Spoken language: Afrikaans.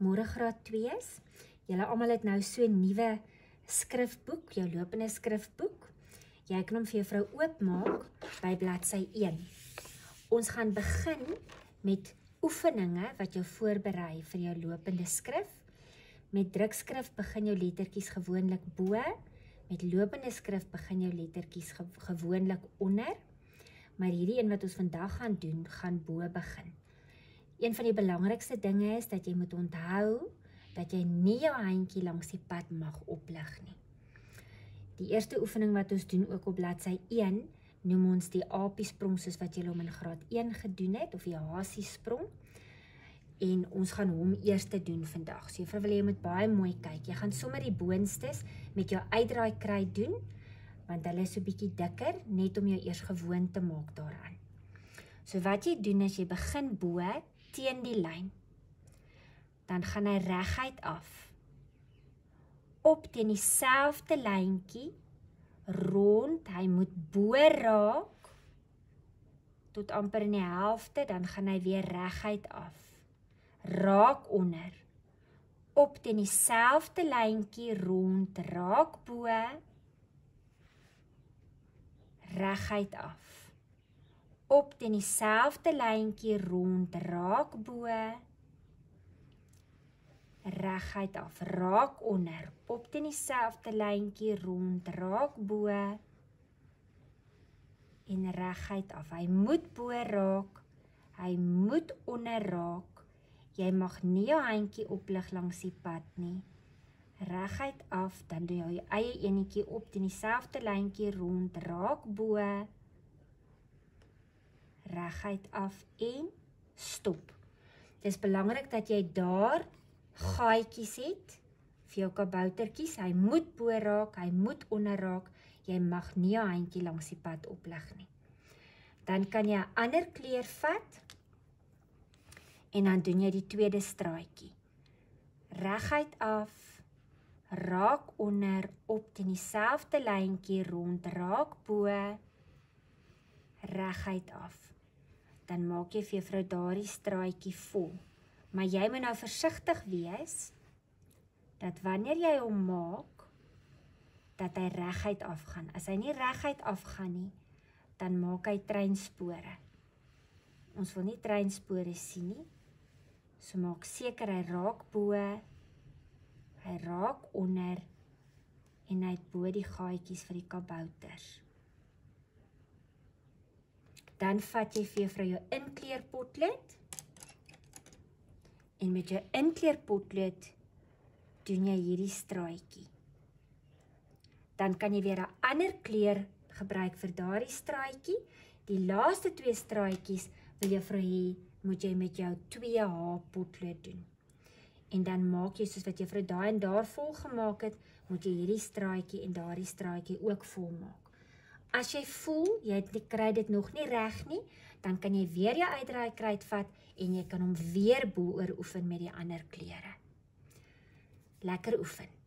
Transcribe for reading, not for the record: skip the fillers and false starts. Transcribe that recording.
môre graad 2's. Julle almal het nou so 'n nuwe skrifboek, jou lopende skrifboek. Jy kan hom vir juffrou oopmaak by bladsy 1. Ons gaan begin met oefeninge wat jou voorberei vir jou lopende skrif. Met drukskrif begin jou lettertjies gewoonlik bo, met lopende skrif begin jou lettertjies gewoonlik onder, maar hierdie een wat ons vandag gaan doen, gaan bo begin. Een van die belangrikste dinge is dat jy moet onthou dat jy nie jou handjie langs die pad mag oplig nie. Die eerste oefening wat ons doen ook op bladsy 1, noem ons die apiesprong soos wat jy hom in graad 1 gedoen het, of die hasiesprong. En ons gaan hom eers te doen vandag. So juffrou wil jy moet baie mooi kyk. Jy gaan sommer die boonstes met jou uitdraai kry doen, want hulle is so bietjie dikker, net om jou eers gewoon te maak daaraan. So wat jy doen is jy begin bo teen die lyn. Dan gaan hy reguit af. Op teen dieselfde lyntjie, rond, hy moet bo raak, tot amper in die helfte, dan gaan hy weer reguit af. Raak onder, op teen dieselfde lyntjie rond, raak bo, reguit af. Op teen dieselfde lyntjie rond, raak bo, reguit af. Raak onder, op teen dieselfde lyntjie rond, raak bo, en reguit af. Hy moet bo raak, hy moet onder raak. Jy mag nie jou handjie oplig langs die pad nie. Reguit af, dan doen jy jou eie enetjie op teen dieselfde lyntjie rond, raak bo, reguit af en stop. Dit is belangrik dat jy daar gaatjies het vir jou kaboutertjies. Hy moet bo raak, hy moet onder raak. Jy mag nie jou handjie langs die pad oplig nie. Dan kan jy 'n ander kleur vat en dan doen jy die tweede straatjie. Reguit af, raak onder, op teen dieselfde lyntjie rond, raak bo, reguit af. Dan maak jy vir juffrou daardie straatjie vol. Maar jy moet nou versigtig wees, dat wanneer jy hom maak, dat hy reguit afgaan. As hy nie reguit afgaan nie, dan maak hy treinspore. Ons wil nie treinspore sien nie, so maak seker hy raak bo, hy raak onder, en hy het bo die gaatjies vir die kabouters. Dan vat jy vir juffrou jou inkleurpotlood, en met jou inkleurpotlood doen jy hierdie straatjie. Dan kan jy weer 'n ander kleur gebruik vir daardie straatjie. Die laaste twee straatjies wil juffrou hê, moet jy met jou 2H potlood doen. En dan maak jy soos wat juffrou daai en daar vol gemaak het, moet jy hierdie straatjie en daardie straatjie ook vol maak. As jy voel, jy kry dit nog nie reg nie, dan kan jy weer jou uitdraai kruit vat en jy kan hom weer bo oor oefen met die ander kleure. Lekker oefen!